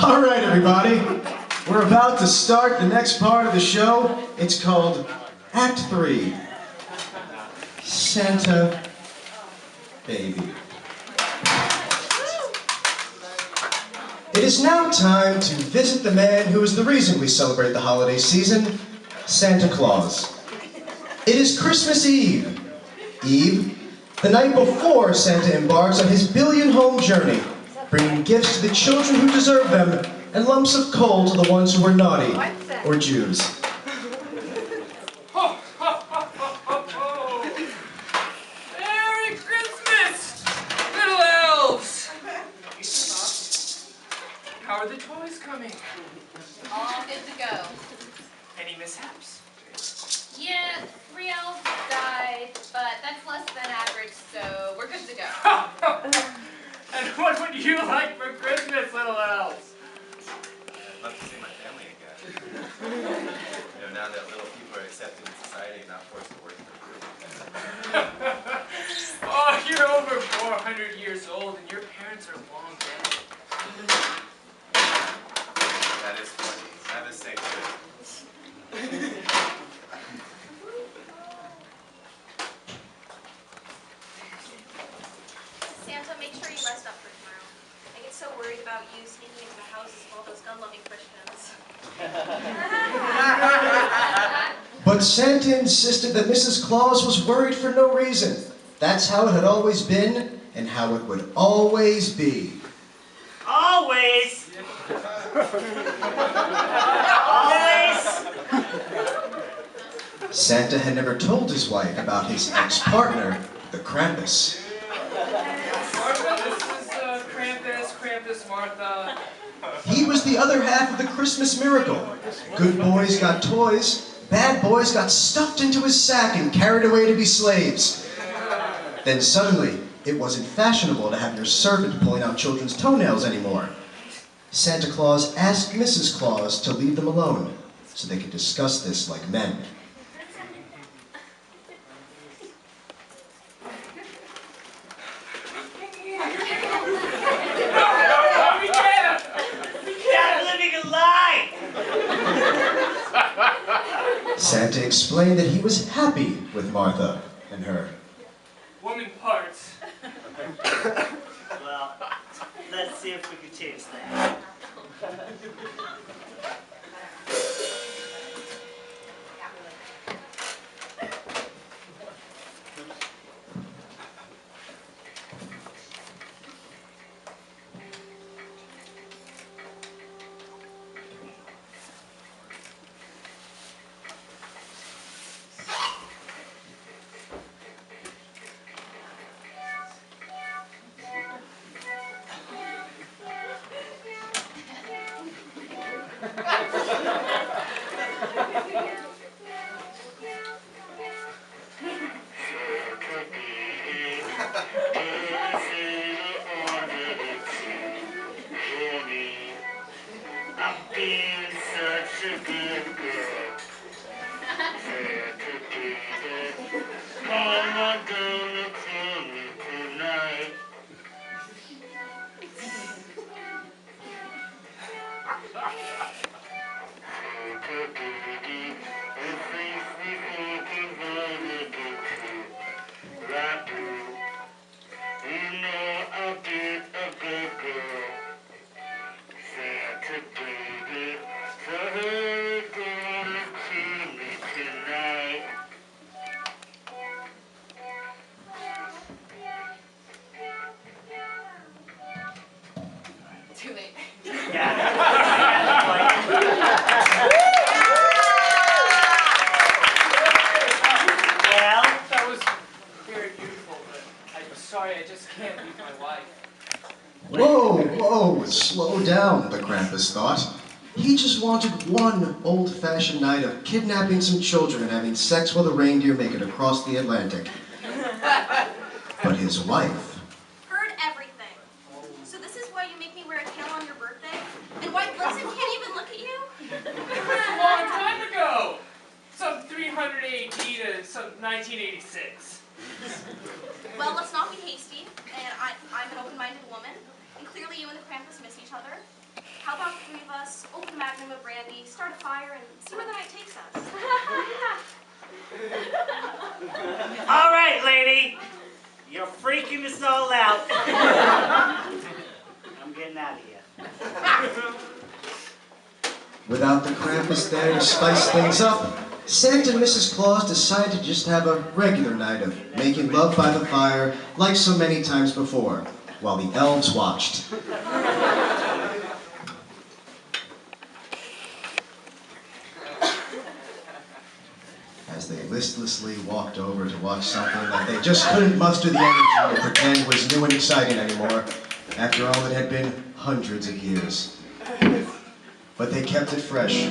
All right, everybody. We're about to start the next part of the show. It's called Act 3. Santa Baby. It is now time to visit the man who is the reason we celebrate the holiday season, Santa Claus. It is Christmas Eve. Eve, the night before Santa embarks on his billion-home journey, bringing gifts to the children who deserve them and lumps of coal to the ones who were naughty or Jews. Ho, ho, ho, ho, ho. Merry Christmas, little elves! How are the toys coming? All good to go. Any mishaps? Yeah, 3 elves died, but that's less than average, so we're good to go. And what would you like for Christmas, little elves? I'd love to see my family again. Now that little people are accepted in society and not forced to work for a group. Oh, you're over 400 years old and your parents are long dead. That is funny. Have a safe trip. Santa, make sure you rest up for tomorrow. I get so worried about you sneaking into the houses of all those gun-loving Christians. But Santa insisted that Mrs. Claus was worried for no reason. That's how it had always been, and how it would always be. Always! Always! Santa had never told his wife about his ex-partner, the Krampus. Martha, this is Krampus, Martha. He was the other half of the Christmas miracle. Good boys got toys, bad boys got stuffed into his sack and carried away to be slaves. Then suddenly, it wasn't fashionable to have your servant pulling out children's toenails anymore. Santa Claus asked Mrs. Claus to leave them alone so they could discuss this like men. Santa explained that he was happy with Martha and her. Woman parts. Well, let's see if we can change that. Too late. Well, That was very beautiful, but I'm sorry, I just can't leave my wife. Whoa, whoa, slow down, the Krampus thought. He just wanted one old-fashioned night of kidnapping some children and having sex with a reindeer make it across the Atlantic. But his wife... Heard everything. So this is why you make me wear a tail on your birthday? And why Blitzen can't even look at you? A long time ago! Some 300 AD to some 1986. Well, let's not be hasty. And I'm an open-minded woman. And clearly you and the Krampus miss each other. How about us, open a magnum of brandy, start a fire, and see where the night takes us. All right, lady. You're freaking us all out. I'm getting out of here. Without the Krampus there to spice things up, Santa and Mrs. Claus decided to just have a regular night of making love by the fire like so many times before, while the elves watched. As they listlessly walked over to watch something that they just couldn't muster the energy to pretend was new and exciting anymore, after all it had been hundreds of years. But they kept it fresh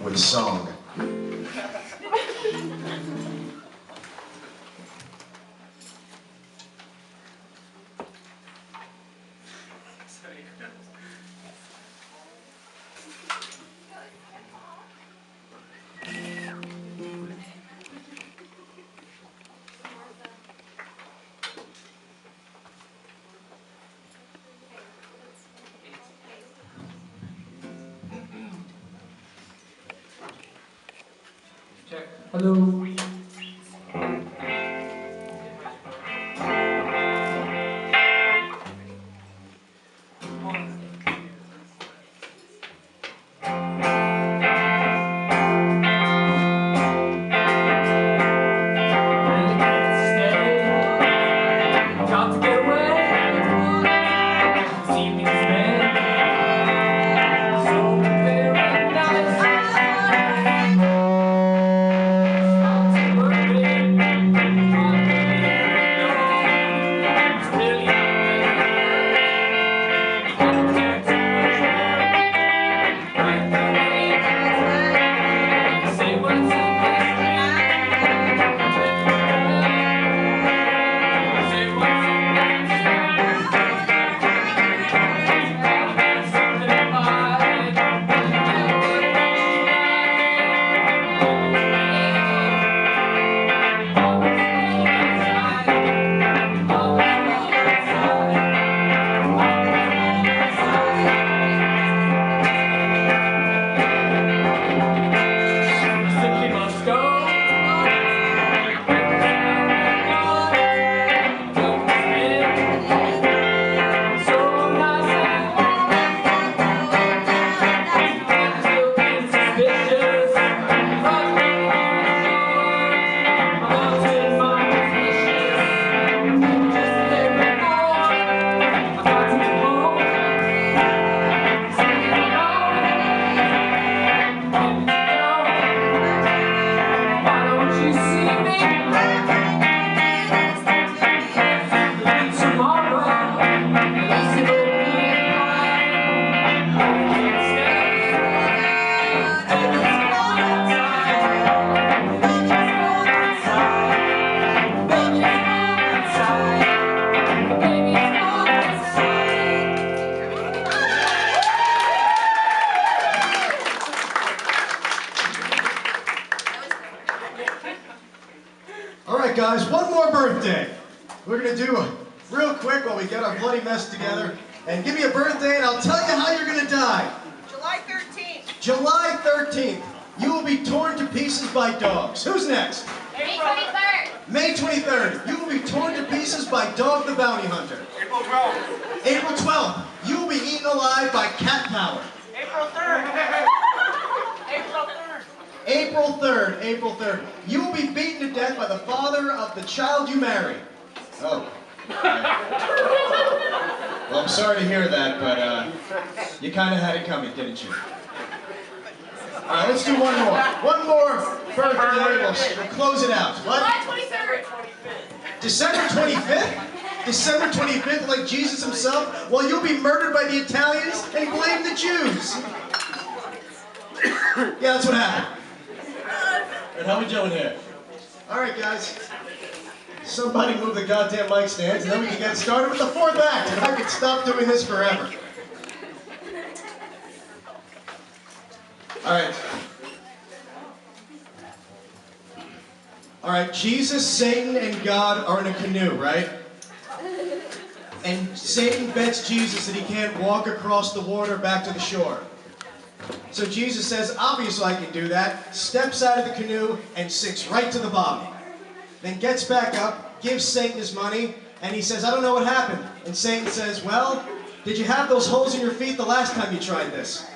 with song. Hello. Guys, one more birthday. We're gonna do real quick while we get our bloody mess together. And give me a birthday and I'll tell you how you're gonna die. July 13th. July 13th. You will be torn to pieces by dogs. Who's next? May 23rd. May 23rd. You will be torn to pieces by Dog the Bounty Hunter. April 12th. April 12th. You will be eaten alive by Cat Power. April 3rd. April 3rd. April 3rd. April 3rd. You will be beaten to death by the father of the child you marry. Oh. Well, I'm sorry to hear that, but you kind of had it coming, didn't you? All right, let's do one more. One more birthday. We'll close it out. What? July 23rd. December 25th? December 25th, like Jesus himself? Well, you'll be murdered by the Italians and blame the Jews. Yeah, that's what happened. And how we doing here? All right, guys. Somebody move the goddamn mic stands, and then we can get started with the fourth act, and I could stop doing this forever. All right. All right, Jesus, Satan, and God are in a canoe, right? And Satan bets Jesus that he can't walk across the water back to the shore. So Jesus says, obviously I can do that, steps out of the canoe and sinks right to the bottom. Then gets back up, gives Satan his money, and he says, I don't know what happened. And Satan says, well, did you have those holes in your feet the last time you tried this?